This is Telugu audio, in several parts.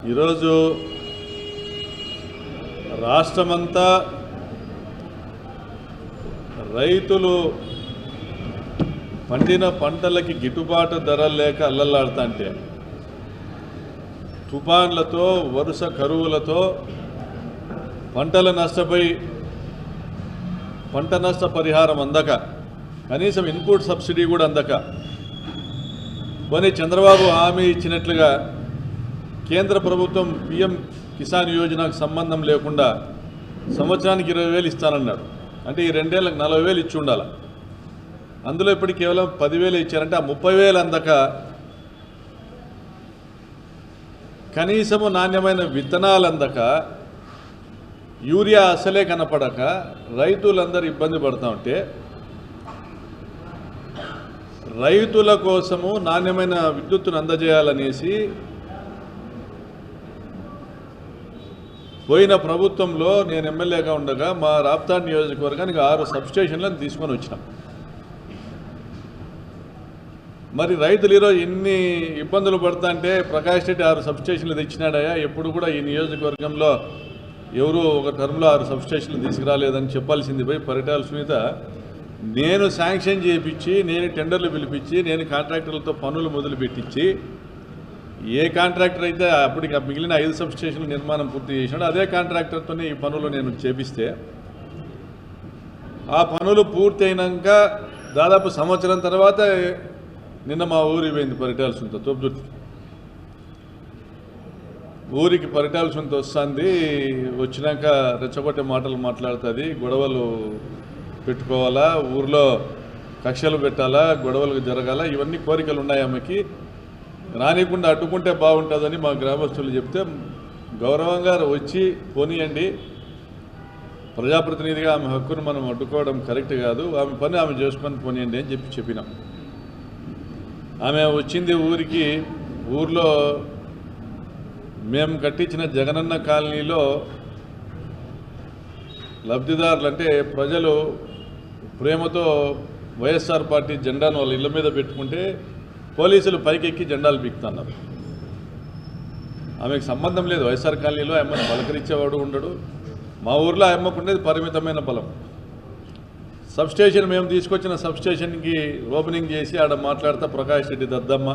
ఈరోజు రాష్ట్రమంతా రైతులు పండిన పంటలకి గిట్టుబాటు ధరలు లేక అల్లల్లాడుతుంటే తుఫాన్లతో వరుస కరువులతో పంటలు నష్టపోయి పంట నష్ట పరిహారం అందక కనీసం ఇన్పుట్ సబ్సిడీ కూడా అందక పోనీ చంద్రబాబు హామీ ఇచ్చినట్లుగా కేంద్ర ప్రభుత్వం పిఎం కిసాన్ యోజనకు సంబంధం లేకుండా సంవత్సరానికి 20,000 ఇస్తానన్నాడు. అంటే ఈ 2 ఏళ్ళకి 40,000 ఇచ్చి ఉండాలి. అందులో ఇప్పటికి కేవలం 10,000 ఇచ్చారంటే ఆ 30,000 అందక కనీసము నాణ్యమైన విత్తనాలు అందక యూరియా అసలే కనపడక రైతులందరూ ఇబ్బంది పడుతూ ఉంటే రైతుల కోసము నాణ్యమైన విద్యుత్తును అందజేయాలనేసి పోయిన ప్రభుత్వంలో నేను ఎమ్మెల్యేగా ఉండగా మా రాప్తాడ్ నియోజకవర్గానికి 6 సబ్స్టేషన్లను తీసుకొని వచ్చినాం. మరి రైతులు ఈరోజు ఎన్ని ఇబ్బందులు పడుతుంటే ప్రకాష్ రెడ్డి 6 సబ్స్టేషన్లు తెచ్చినాడయా, ఎప్పుడు కూడా ఈ నియోజకవర్గంలో ఎవరు ఒక టర్మ్లో 6 సబ్స్టేషన్లు తీసుకురాలేదని చెప్పాల్సింది పోయి పరిటాల సునీత నేను శాంక్షన్ చేయించి నేను టెండర్లు పిలిపించి నేను కాంట్రాక్టర్లతో పనులు మొదలు పెట్టించి ఏ కాంట్రాక్టర్ అయితే అప్పటికి మిగిలిన 5 సబ్స్టేషన్ల నిర్మాణం పూర్తి చేసినాడు అదే కాంట్రాక్టర్తోనే ఈ పనులు నేను చేపిస్తే ఆ పనులు పూర్తి అయినాక దాదాపు సంవత్సరం తర్వాత నిన్న మా ఊరికి పోయింది పరిటాల సునీత తోపుదుర్తి. ఊరికి పరిటాల సునీత వస్తుంది, వచ్చినాక రెచ్చగొట్టే మాటలు మాట్లాడుతుంది, గొడవలు పెట్టుకోవాలా, ఊర్లో కక్షలు పెట్టాలా, గొడవలు జరగాల, ఇవన్నీ కోరికలు ఉన్నాయి ఆమెకి. రానికుండా అడ్డుకుంటే బాగుంటుందని మా గ్రామస్తులు చెప్తే గౌరవంగా వచ్చి పోనీయండి, ప్రజాప్రతినిధిగా ఆమె హక్కును మనం అడ్డుకోవడం కరెక్ట్ కాదు, ఆమె పని ఆమె చేసుకొని పోనీయండి అని చెప్పినాం. ఆమె వచ్చింది ఊరికి. ఊర్లో మేము కట్టించిన జగనన్న కాలనీలో లబ్ధిదారులు అంటే ప్రజలు ప్రేమతో వైఎస్ఆర్ పార్టీ జెండాను వాళ్ళ ఇళ్ళ మీద పెట్టుకుంటే పోలీసులు పైకెక్కి జెండాలు పీకుతున్నారు. ఆమెకు సంబంధం లేదు. వైఎస్ఆర్ కాలనీలో అమ్మను పలకరించేవాడు ఉండడు. మా ఊర్లో అమ్మకు ఉండేది పరిమితమైన బలం. సబ్స్టేషన్ మేము తీసుకొచ్చిన సబ్స్టేషన్కి ఓపెనింగ్ చేసి ఆడ మాట్లాడుతూ ప్రకాష్ రెడ్డి దద్దమ్మ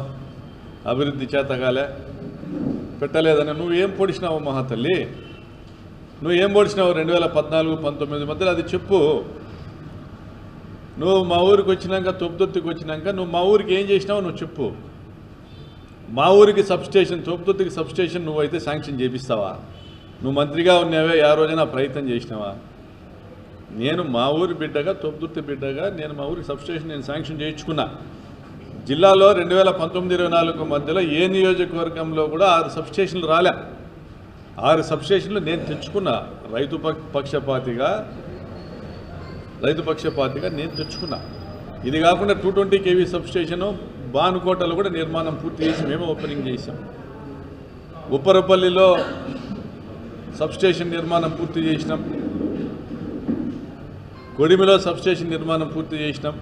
అభివృద్ధి చేతగాలే పెట్టలేదని నువ్వేం పొడిచినావు మహాతల్లి, నువ్వేం పొడిచినావు 2014-19 మధ్యలో అది చెప్పు. నువ్వు మా ఊరికి వచ్చినాక తోపుదుర్తికి వచ్చినాక నువ్వు మా ఊరికి ఏం చేసినావు నువ్వు చెప్పు. మా ఊరికి సబ్స్టేషన్ తోపుదుర్తికి సబ్స్టేషన్ నువ్వైతే శాంక్షన్ చేపిస్తావా? నువ్వు మంత్రిగా ఉన్నావే ఆ రోజున ప్రయత్నం చేసినావా? నేను మా ఊరి బిడ్డగా తోపుదుర్తి బిడ్డగా నేను మా ఊరికి సబ్స్టేషన్ నేను శాంక్షన్ చేయించుకున్నా. జిల్లాలో 2019-24 మధ్యలో ఏ నియోజకవర్గంలో కూడా 6 సబ్స్టేషన్లు రాలే. 6 సబ్స్టేషన్లు నేను తెచ్చుకున్నా. రైతు పక్షపాతిగా నేను తెచ్చుకున్నా. ఇది కాకుండా 220 kV సబ్స్టేషను బానుకోటలో కూడా నిర్మాణం పూర్తి చేసి మేము ఓపెనింగ్ చేసాం. ఉప్పరపల్లిలో సబ్స్టేషన్ నిర్మాణం పూర్తి చేసినాం. కొడిమిలో సబ్స్టేషన్ నిర్మాణం పూర్తి చేసినాం.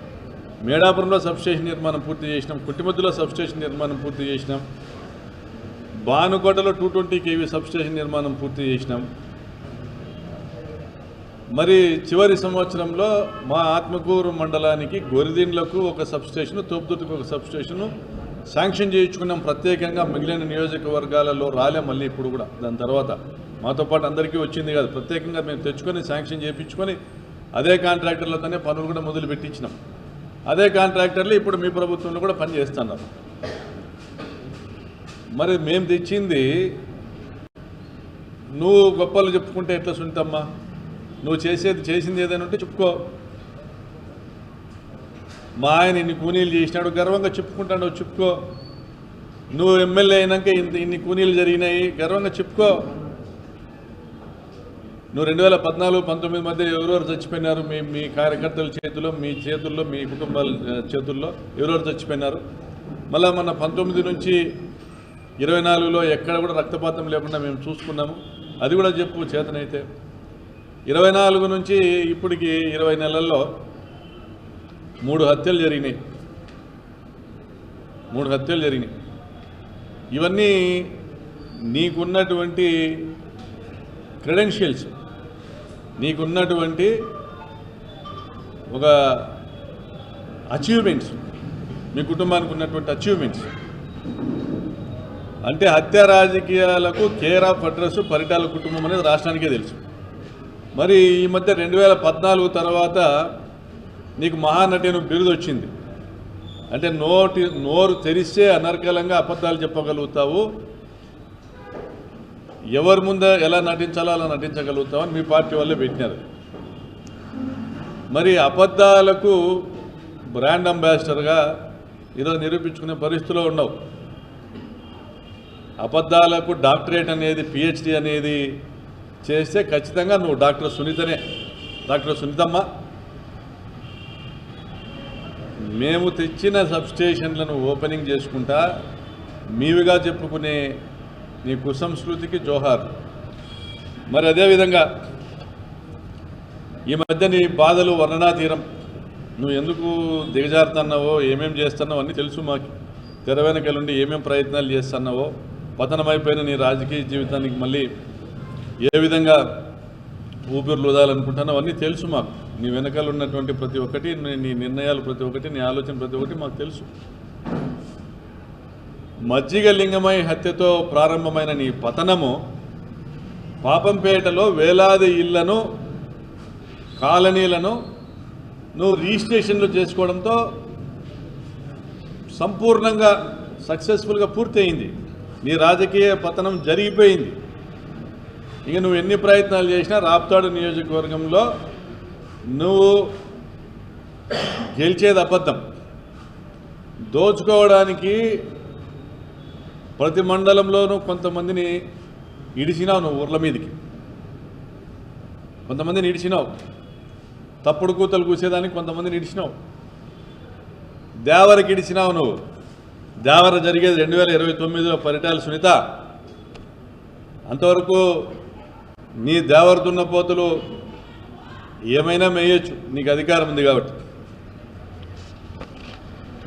మేడాపురంలో సబ్స్టేషన్ నిర్మాణం పూర్తి చేసినాం. కుట్టిమద్దులో సబ్స్టేషన్ నిర్మాణం పూర్తి చేసినాం. బానుకోటలో 220 kV సబ్స్టేషన్ నిర్మాణం పూర్తి చేసినాం. మరి చివరి సంవత్సరంలో మా ఆత్మకూరు మండలానికి గొరిదిండ్లకు ఒక సబ్స్టేషను, తోపుదుర్తికి ఒక సబ్స్టేషను శాంక్షన్ చేయించుకున్నాం. ప్రత్యేకంగా మిగిలిన నియోజకవర్గాలలో రాలే. మళ్ళీ ఇప్పుడు కూడా దాని తర్వాత మాతో పాటు అందరికీ వచ్చింది కాదు, ప్రత్యేకంగా మేము తెచ్చుకొని శాంక్షన్ చేయించుకొని అదే కాంట్రాక్టర్లతోనే పనులు కూడా మొదలు పెట్టించినాం. అదే కాంట్రాక్టర్లు ఇప్పుడు మీ ప్రభుత్వంలో కూడా పని చేస్తున్నారు. మరి మేము తెచ్చింది నువ్వు గొప్పలు చెప్పుకుంటే ఎట్లా సునీతమ్మా? నువ్వు చేసింది ఏదైనా ఉంటే చెప్పుకో. మా ఆయన ఇన్ని కూనీలు చేసినాడు గర్వంగా చెప్పుకుంటాడు, చెప్పుకో. నువ్వు ఎమ్మెల్యే అయినాక ఇన్ని కూనీలు జరిగినాయి గర్వంగా చెప్పుకో. నువ్వు 2014-19 మధ్య ఎవరెవరు చచ్చిపోయినారు మీ కార్యకర్తల చేతుల్లో, మీ చేతుల్లో, మీ కుటుంబాల చేతుల్లో ఎవరెవరు చచ్చిపోయినారు? మళ్ళీ మన 19 నుంచి 24లో ఎక్కడ కూడా రక్తపాతం లేకుండా మేము చూసుకున్నాము. అది కూడా చెప్పు చేతనైతే. 24 నుంచి ఇప్పటికి 20 నెలల్లో 3 హత్యలు జరిగినాయి. 3 హత్యలు జరిగినాయి. ఇవన్నీ నీకున్నటువంటి క్రెడెన్షియల్స్, నీకున్నటువంటి ఒక అచీవ్మెంట్స్, మీ కుటుంబానికి ఉన్నటువంటి అచీవ్మెంట్స్, అంటే హత్య రాజకీయాలకు కేర్ ఆఫ్ అడ్రస్ పరిటాల కుటుంబం అనేది రాష్ట్రానికే తెలుసు. మరి ఈ మధ్య 2014 తర్వాత నీకు మహానటి అని బిరుదు వచ్చింది. అంటే నోరు తెరిస్తే అనర్గళంగా అబద్ధాలు చెప్పగలుగుతావు, ఎవరి ముందు ఎలా నటించాలో అలా నటించగలుగుతావు అని మీ పార్టీ వాళ్ళే పెట్టినారు. మరి అబద్ధాలకు బ్రాండ్ అంబాసిడర్గా ఈరోజు నిరూపించుకునే పరిస్థితిలో ఉండవు. అబద్ధాలకు డాక్టరేట్ అనేది, పిహెచ్డి అనేది చేస్తే ఖచ్చితంగా నువ్వు డాక్టర్ సునీతమ్మ. మేము తెచ్చిన సబ్స్టేషన్లను ఓపెనింగ్ చేసుకుంటా మీవిగా చెప్పుకునే నీ కుసంస్కృతికి జోహార్. మరి అదేవిధంగా ఈ మధ్య నీ బాధలు వర్ణనాతీరం. నువ్వు ఎందుకు దిగజారుతున్నావో, ఏమేం చేస్తున్నావో అన్నీ తెలుసు మాకు. తెర వెనకలుండి ఏమేం ప్రయత్నాలు చేస్తున్నావో, పతనమైపోయిన నీ రాజకీయ జీవితానికి మళ్ళీ ఏ విధంగా ఊపిరులు వదాలనుకుంటున్నావు అన్నీ తెలుసు మాకు. నీ వెనకాల ఉన్నటువంటి ప్రతి ఒక్కటి, నీ నిర్ణయాలు ప్రతి ఒక్కటి, నీ ఆలోచన ప్రతి ఒక్కటి మాకు తెలుసు. మజ్జిగ లింగమై హత్యతో ప్రారంభమైన నీ పతనము పాపంపేటలో వేలాది ఇళ్లను, కాలనీలను నువ్వు రిజిస్ట్రేషన్లు చేసుకోవడంతో సంపూర్ణంగా సక్సెస్ఫుల్గా పూర్తయింది. నీ రాజకీయ పతనం జరిగిపోయింది. ఇక నువ్వు ఎన్ని ప్రయత్నాలు చేసినా రాప్తాడు నియోజకవర్గంలో నువ్వు గెలిచేది అబద్ధం. దోచుకోవడానికి ప్రతి మండలంలోనూ కొంతమందిని ఇడిచినావు, నువ్వు ఊర్ల మీదకి కొంతమందిని ఇడిచినావు, తప్పుడు కూతలు కూసేదానికి కొంతమందిని ఇడిచినావు, దేవరకి ఇడిచినావు. నువ్వు దేవర జరిగేది 2029లో పరిటాల సునీత. అంతవరకు నీ దేవర దున్నపోతులు ఏమైనా మేయొచ్చు, నీకు అధికారం ఉంది కాబట్టి.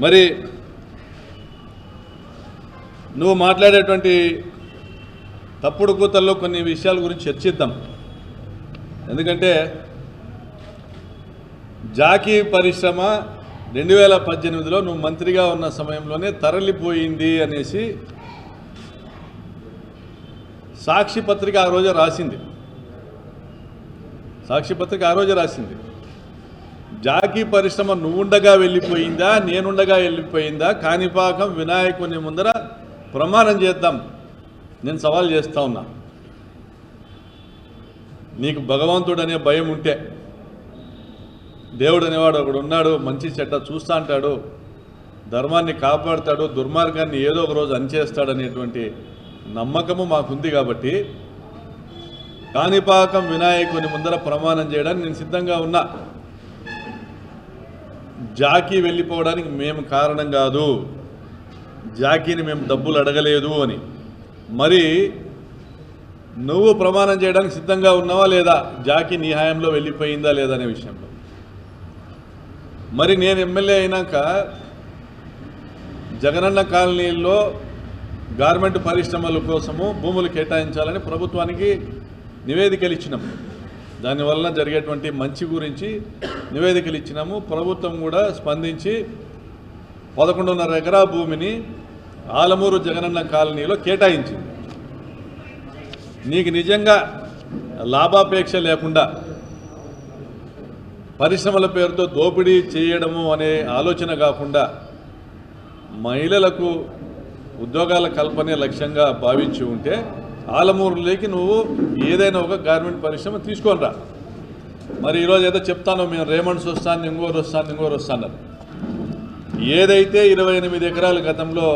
మరి నువ్వు మాట్లాడేటువంటి తప్పుడు కూతల్లో కొన్ని విషయాల గురించి చర్చిద్దాం. ఎందుకంటే జాకీ పరిశ్రమ 2018లో నువ్వు మంత్రిగా ఉన్న సమయంలోనే తరలిపోయింది అనేసి సాక్షి పత్రిక ఆ రోజే రాసింది. జాకీ పరిశ్రమ నువ్వుండగా వెళ్ళిపోయిందా, నేనుండగా వెళ్ళిపోయిందా? కాణిపాకం వినాయకుని ముందర ప్రమాణం చేద్దాం, నేను సవాల్ చేస్తా ఉన్నా. నీకు భగవంతుడు అనే భయం ఉంటే, దేవుడు అనేవాడు ఒకడు ఉన్నాడు, మంచి చెడ్డ చూస్తూ అంటాడు, ధర్మాన్ని కాపాడుతాడు, దుర్మార్గాన్ని ఏదో ఒక రోజు అణిచేస్తాడనేటువంటి నమ్మకము మాకుంది కాబట్టి కాణిపాకం వినాయకుని ముందర ప్రమాణం చేయడానికి నేను సిద్ధంగా ఉన్నా. జాకీ వెళ్ళిపోవడానికి మేము కారణం కాదు, జాకీని మేము డబ్బులు అడగలేదు అని. మరి నువ్వు ప్రమాణం చేయడానికి సిద్ధంగా ఉన్నావా లేదా, జాకీ నీ హయాంలో వెళ్ళిపోయిందా లేదా అనే విషయంలో? మరి నేను ఎమ్మెల్యే అయినాక జగనన్న కాలనీల్లో గార్మెంట్ పరిశ్రమల కోసము భూములు కేటాయించాలని ప్రభుత్వానికి నివేదికలు ఇచ్చినాము. దానివల్ల జరిగేటువంటి మంచి గురించి నివేదికలు ఇచ్చినాము. ప్రభుత్వం కూడా స్పందించి 11.5 ఎకరా భూమిని ఆలమూరు జగనన్న కాలనీలో కేటాయించింది. నీకు నిజంగా లాభాపేక్ష లేకుండా పరిశ్రమల పేరుతో దోపిడీ చేయడము అనే ఆలోచన కాకుండా మహిళలకు ఉద్యోగాల కల్పనే లక్ష్యంగా భావించి ఉంటే ఆలమూరులోకి నువ్వు ఏదైనా ఒక గార్మెంట్ పరిశ్రమ తీసుకొని రా. మరి ఈరోజు ఏదో చెప్తానో, మేము రేమండ్స్ వస్తాను, ఇంకోరు వస్తాను. ఏదైతే 28 ఎకరాల గతంలో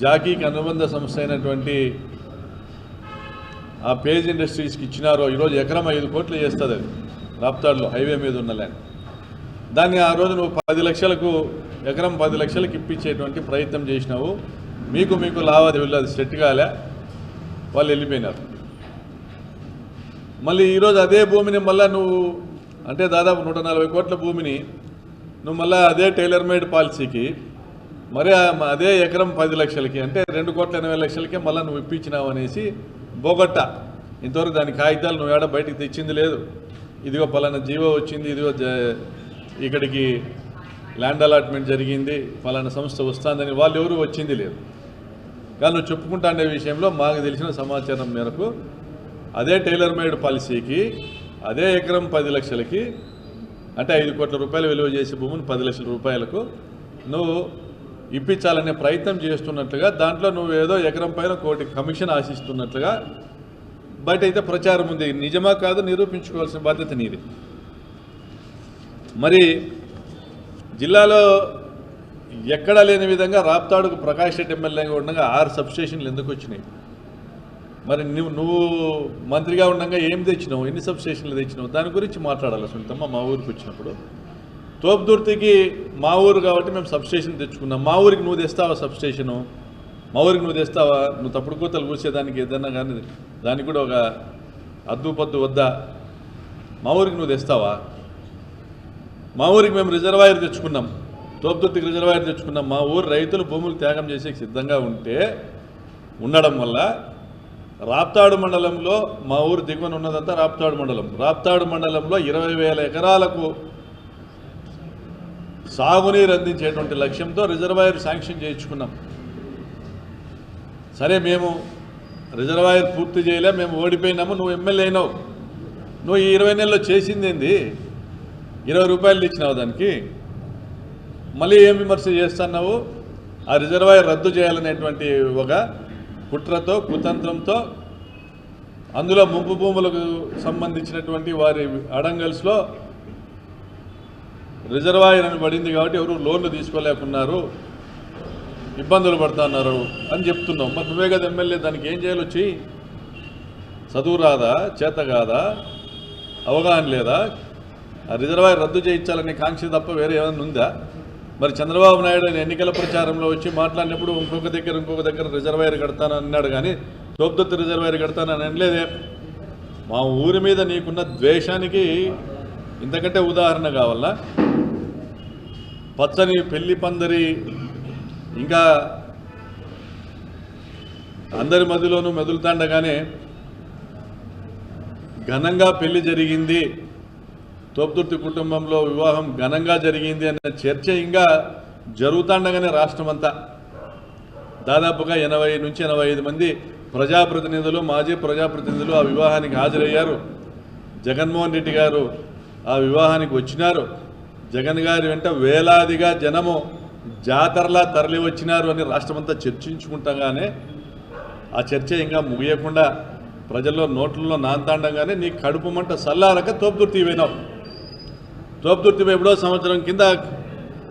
జాకీకి అనుబంధ సంస్థ అయినటువంటి ఆ పేజ్ ఇండస్ట్రీస్కి ఇచ్చినారో, ఈరోజు ఎకరం 5 కోట్లు చేస్తుంది. అది రాప్తాడులో హైవే మీద ఉన్న ల్యాండ్. దాన్ని ఆ రోజు నువ్వు 10 లక్షలకు, ఎకరం 10 లక్షలకు ఇప్పించేటువంటి ప్రయత్నం చేసినావు. మీకు లావాదేవీలు అది సెట్ కాలే, వాళ్ళు వెళ్ళిపోయినారు. మళ్ళీ ఈరోజు అదే భూమిని మళ్ళీ నువ్వు, అంటే దాదాపు 140 కోట్ల భూమిని నువ్వు మళ్ళీ అదే టైలర్ మేడ్ పాలసీకి మరి అదే ఎకరం 10 లక్షలకి అంటే 2,80,00,000కే మళ్ళీ నువ్వు ఇప్పించినావు అనేసి బోగట్ట. ఇంతవరకు దాని కాగితాలు నువ్వు ఏడ బయటికి తెచ్చింది లేదు. ఇదిగో పలానా జీవో వచ్చింది, ఇదిగో ఇక్కడికి ల్యాండ్ అలాట్మెంట్ జరిగింది, పలానా సంస్థ వస్తుందని వాళ్ళు ఎవరు వచ్చింది లేదు. కానీ నువ్వు చెప్పుకుంటా అనే విషయంలో మాకు తెలిసిన సమాచారం మేరకు అదే టైలర్ మేడ్ పాలసీకి అదే ఎకరం 10 లక్షలకి అంటే 5 కోట్ల రూపాయలు విలువ చేసే భూమిని 10 లక్షల రూపాయలకు నువ్వు ఇప్పించాలనే ప్రయత్నం చేస్తున్నట్లుగా, దాంట్లో నువ్వు ఏదో ఎకరం పైన 1 కోటి కమిషన్ ఆశిస్తున్నట్లుగా బయట అయితే ప్రచారం ఉంది. నిజమా కాదు నిరూపించుకోవాల్సిన బాధ్యత నీది. మరి జిల్లాలో ఎక్కడా లేని విధంగా రాప్తాడుకు ప్రకాష్ రెడ్డి ఎమ్మెల్యేగా ఉండగా 6 సబ్స్టేషన్లు ఎందుకు వచ్చినాయి? మరి నువ్వు మంత్రిగా ఉండగా ఏం తెచ్చినావు, ఎన్ని సబ్స్టేషన్లు తెచ్చినావు? దాని గురించి మాట్లాడాలి సునీతమ్మ. మా ఊరికి వచ్చినప్పుడు తోపుదుర్తికి మా ఊరు కాబట్టి మేము సబ్స్టేషన్ తెచ్చుకున్నాం. మా ఊరికి నువ్వు తెస్తావా సబ్స్టేషను? మా ఊరికి నువ్వు తెస్తావా? నువ్వు తప్పుడు కూతలు కూసేదానికి ఏదన్నా కానీ దానికి కూడా ఒక అద్దుపద్దు వద్దా? మా ఊరికి నువ్వు తెస్తావా? మా ఊరికి మేము రిజర్వాయర్ తెచ్చుకున్నాం, తోపుదుర్తికి రిజర్వాయర్ తెచ్చుకున్నాం. మా ఊరు రైతులు భూములు త్యాగం చేసే సిద్ధంగా ఉండడం వల్ల రాప్తాడు మండలంలో మా ఊరు దిగువన ఉన్నదంతా రాప్తాడు మండలం. రాప్తాడు మండలంలో 20,000 ఎకరాలకు సాగునీరు అందించేటువంటి లక్ష్యంతో రిజర్వాయర్ శాంక్షన్ చేయించుకున్నాం. సరే, మేము రిజర్వాయర్ పూర్తి చేయలే, మేము ఓడిపోయినాము, నువ్వు ఎమ్మెల్యే అయినావు. నువ్వు ఈ 20 నెలల్లో చేసింది ఏంది? 20 రూపాయలు ఇచ్చినావు దానికి. మళ్ళీ ఏం విమర్శ చేస్తున్నావు? ఆ రిజర్వాయర్ రద్దు చేయాలనేటువంటి ఒక కుట్రతో కుతంత్రంతో అందులో ముంపు భూములకు సంబంధించినటువంటి వారి అడంగల్స్లో రిజర్వాయర్ అని పడింది కాబట్టి ఎవరు లోన్లు తీసుకోలేకున్నారు, ఇబ్బందులు పడుతున్నారు అని చెప్తున్నావు. మరి నువ్వే కదా ఎమ్మెల్యే, దానికి ఏం చేయాలి? వచ్చి చదువు రాదా, చేత కాదా, అవగాహన లేదా? ఆ రిజర్వాయర్ రద్దు చేయించాలనే కాంక్ష తప్ప వేరే ఏమైనా ఉందా? మరి చంద్రబాబు నాయుడు ఎన్నికల ప్రచారంలో వచ్చి మాట్లాడినప్పుడు ఇంకొక దగ్గర రిజర్వాయర్ కడతానని అన్నాడు, కానీ తోపుదుర్తి రిజర్వాయర్ కడతానని అనలేదే. మా ఊరి మీద నీకున్న ద్వేషానికి ఇంతకంటే ఉదాహరణ కావాలా? పచ్చని పెళ్లి పందిరి ఇంకా అందరి మధ్యలోనూ మెదులుతాండగానే ఘనంగా పెళ్లి జరిగింది, తోపుదుర్తి కుటుంబంలో వివాహం ఘనంగా జరిగింది అనే చర్చ ఇంకా జరుగుతుండగానే రాష్ట్రమంతా దాదాపుగా 80 నుంచి 85 మంది ప్రజాప్రతినిధులు, మాజీ ప్రజాప్రతినిధులు ఆ వివాహానికి హాజరయ్యారు. జగన్మోహన్ రెడ్డి గారు ఆ వివాహానికి వచ్చినారు. జగన్ గారి వెంట వేలాదిగా జనము జాతరలా తరలి వచ్చినారు అని రాష్ట్రమంతా చర్చించుకుంటాగానే ఆ చర్చ ఇంకా ముగియకుండా ప్రజల్లో నోట్లలో నాంతాండగానే నీ కడుపు మంట సల్లారక తోపుదుర్తి పోయినావు. తోపుదుర్తి ఎప్పుడో సంవత్సరం కింద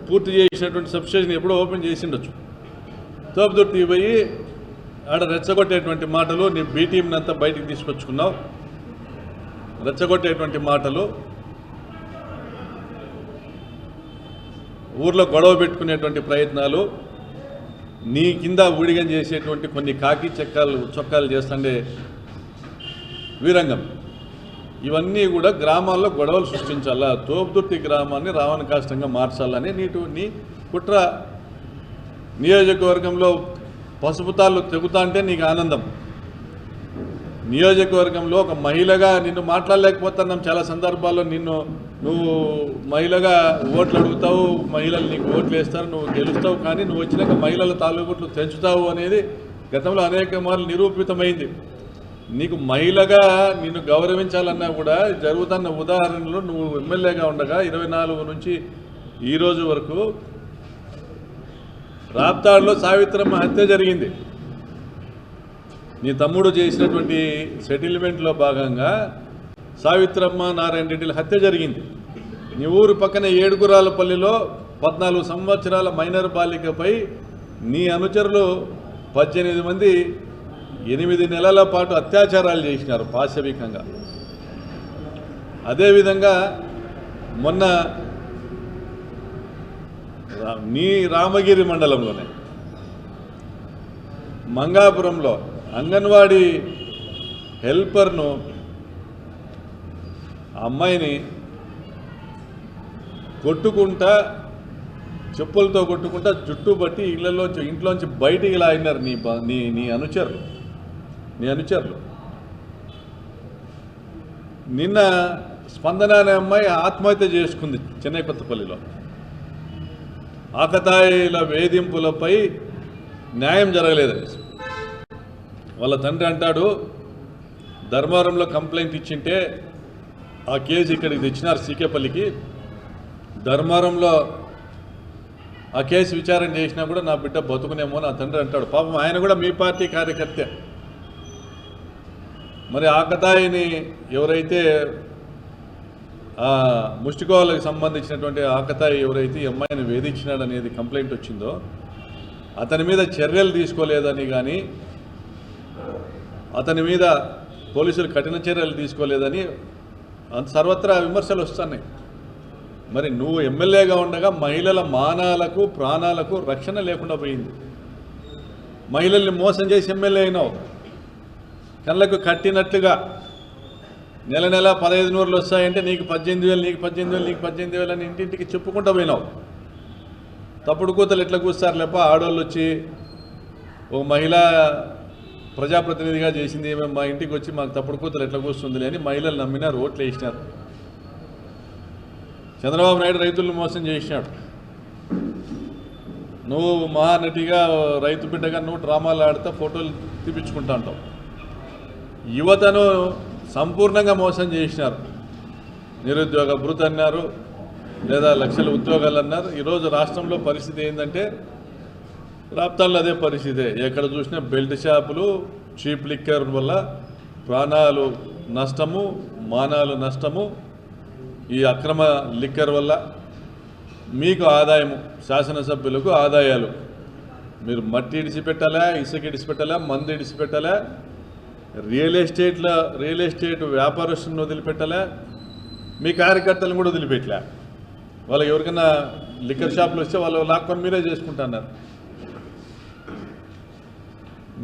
పూర్తి చేసినటువంటి సబ్స్టేషన్ ఎప్పుడో ఓపెన్ చేసిండొచ్చు. తోపుదుర్తి పోయి ఆడ రెచ్చగొట్టేటువంటి మాటలు, నీ బీ టీంని అంతా బయటికి తీసుకొచ్చుకున్నావు. రెచ్చగొట్టేటువంటి మాటలు, ఊర్లో గొడవ పెట్టుకునేటువంటి ప్రయత్నాలు, నీ కింద ఊడిగం చేసేటువంటి కొన్ని కాకి చొక్కాలు చేస్తుండే వీరంగం, ఇవన్నీ కూడా గ్రామాల్లో గొడవలు సృష్టించాలా, తోపుదుర్తి గ్రామాన్ని రావణ కాష్టంగా మార్చాలని నీ కుట్ర. నియోజకవర్గంలో పసుపుతాళ్ళు తెగుతా అంటే నీకు ఆనందం. నియోజకవర్గంలో ఒక మహిళగా నిన్ను మాట్లాడలేకపోతున్నాం. చాలా సందర్భాల్లో నువ్వు మహిళగా ఓట్లు అడుగుతావు, మహిళలు నీకు ఓట్లు వేస్తారు, నువ్వు గెలుస్తావు. కానీ నువ్వు వచ్చినాక మహిళల తాలూకుట్లు తెంచుతావు అనేది గతంలో అనేక మార్లు నిరూపితమైంది. నీకు మహిళగా నిన్ను గౌరవించాలన్నా కూడా జరుగుతున్న ఉదాహరణలు, నువ్వు ఎమ్మెల్యేగా ఉండగా 24 నుంచి ఈ రోజు వరకు రాప్తాడులో సావిత్రమ్మ హత్య జరిగింది. నీ తమ్ముడు చేసినటువంటి సెటిల్మెంట్లో భాగంగా సావిత్రమ్మ నారాయణ రెడ్డిల హత్య జరిగింది. నీ ఊరు పక్కన ఏడుగురాలపల్లిలో 14 సంవత్సరాల మైనర్ బాలికపై నీ అనుచరులు 18 మంది 8 నెలల పాటు అత్యాచారాలు చేసినారు పాశవికంగా. అదేవిధంగా మొన్న నీ రామగిరి మండలంలోనే మంగాపురంలో అంగన్వాడీ హెల్పర్ను, అమ్మాయిని కొట్టుకుంటా చెప్పులతో కొట్టుకుంటా జుట్టు బట్టి ఇంట్లోంచి బయటికి లాగినారు నీ అనుచరులు. నిన్న స్పందన అనే అమ్మాయి ఆత్మహత్య చేసుకుంది చెన్నై కొత్తపల్లిలో. ఆకతాయిల వేధింపులపై న్యాయం జరగలేదని వాళ్ళ తండ్రి అంటాడు, ధర్మవరంలో కంప్లైంట్ ఇచ్చింటే ఆ కేసు ఇక్కడికి తెచ్చినారు సీకేపల్లికి. ధర్మవరంలో ఆ కేసు విచారణ చేసినా కూడా నా బిడ్డ బతుకునేమో నా తండ్రి అంటాడు. పాపం ఆయన కూడా మీ పార్టీ కార్యకర్తే. మరి ఆకతాయిని ఎవరైతే ముష్టికోవాలకు సంబంధించినటువంటి ఆకతాయి ఎవరైతే ఈ అమ్మాయిని వేధించినాడనేది కంప్లైంట్ వచ్చిందో అతని మీద చర్యలు తీసుకోలేదని కానీ అతని మీద పోలీసులు కఠిన చర్యలు తీసుకోలేదని సర్వత్రా విమర్శలు వస్తున్నాయి. మరి నువ్వు ఎమ్మెల్యేగా ఉండగా మహిళల మానాలకు ప్రాణాలకు రక్షణ లేకుండా పోయింది. మహిళల్ని మోసం చేసి ఎమ్మెల్యే అయినావు. కళ్ళకు కట్టినట్లుగా నెల 15,000 వస్తాయంటే నీకు 18,000 అని ఇంటింటికి చెప్పుకుంటూ పోయినావు. తప్పుడు కూతలు ఎట్లా కూస్తారు లేప. ఆడవాళ్ళు వచ్చి ఒక మహిళ ప్రజాప్రతినిధిగా చేసింది ఏమేమి మా ఇంటికి వచ్చి మాకు తప్పుడు కూతలు ఎట్లా కూస్తుంది అని మహిళలు నమ్మినారు, ఓట్లు వేసినారు. చంద్రబాబు నాయుడు రైతులను మోసం చేసినాడు. నువ్వు మహానటిగా రైతు బిడ్డగా నువ్వు డ్రామాలు ఆడుతూ ఫోటోలు తీపించుకుంటా ఉంటావు. యువతను సంపూర్ణంగా మోసం చేసినారు. నిరుద్యోగ భృతి అన్నారు, లేదా లక్షల ఉద్యోగాలు అన్నారు. ఈరోజు రాష్ట్రంలో పరిస్థితి ఏంటంటే రాప్తాల్లో అదే పరిస్థితే. ఎక్కడ చూసినా బెల్ట్ షాపులు, చీప్ లిక్కర్ వల్ల ప్రాణాలు నష్టము, మానాలు నష్టము. ఈ అక్రమ లిక్కర్ వల్ల మీకు ఆదాయము, శాసనసభ్యులకు ఆదాయాలు. మీరు మట్టి ఇడిచిపెట్టాలా, ఇసుక ఇడిచిపెట్టాలా, మందు ఇడిచిపెట్టాలా, రియల్ ఎస్టేట్ వ్యాపారస్తులను వదిలిపెట్టాలా, మీ కార్యకర్తలను కూడా వదిలిపెట్టలే. వాళ్ళకి ఎవరికైనా లిక్కర్ షాపులు వస్తే వాళ్ళు లాక్కొని మీరే చేసుకుంటున్నారు.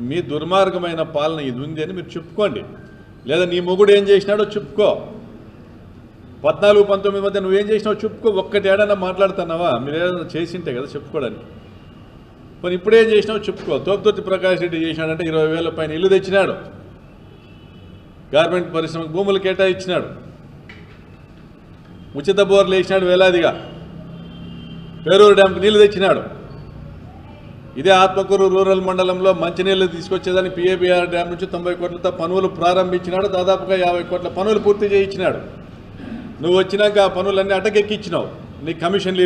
మీ దుర్మార్గమైన పాలన ఇది ఉంది అని మీరు చెప్పుకోండి. లేదా నీ మొగుడు ఏం చేసినాడో చెప్పుకో. 14-19 మధ్య నువ్వేం చేసినావో చెప్పుకో. ఒక్కటి ఏడన్నా మాట్లాడుతున్నావా? మీరు ఏదైనా చేసింటే కదా చెప్పుకోవడానికి. మరి ఇప్పుడేం చేసినావో చెప్పుకో. తోపుతుర్తి ప్రకాష్ రెడ్డి చేసినాడంటే 20,000 పైన ఇల్లు తెచ్చినాడు. గార్మెంట్ పరిశ్రమకు భూములు కేటాయించినాడు. ఉచిత బోర్లు వేసినాడు వేలాదిగా. పేరూరు డ్యాంకు నీళ్లు తెచ్చినాడు. ఇదే ఆత్మకూరు రూరల్ మండలంలో మంచినీళ్ళు తీసుకొచ్చేదాన్ని పిఏబిఆర్ డ్యామ్ నుంచి 90 కోట్లతో పనులు ప్రారంభించినాడు. దాదాపుగా 50 కోట్ల పనులు పూర్తి చేయించినాడు. నువ్వు వచ్చినాక ఆ పనులన్నీ అటకెక్కించినావు. నీ కమిషన్లు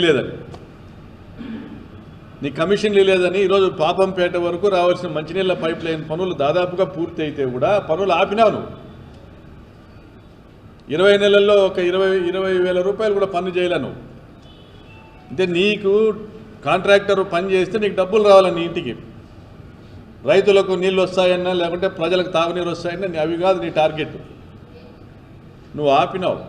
లేదని ఈరోజు పాపంపేట వరకు రావాల్సిన మంచినీళ్ళ పైప్ లైన్ పనులు దాదాపుగా పూర్తి అయితే కూడా పనులు ఆపినావు నువ్వు. 20 నెలల్లో ఒక 20,000 రూపాయలు కూడా పన్ను చేయలే నువ్వు. అంటే నీకు కాంట్రాక్టర్ పని చేస్తే నీకు డబ్బులు రావాలని ఇంటికి. రైతులకు నీళ్ళు వస్తాయన్నా లేకుంటే ప్రజలకు తాగునీరు వస్తాయన్నా అవి కాదు నీ టార్గెట్. నువ్వు ఆపినావు.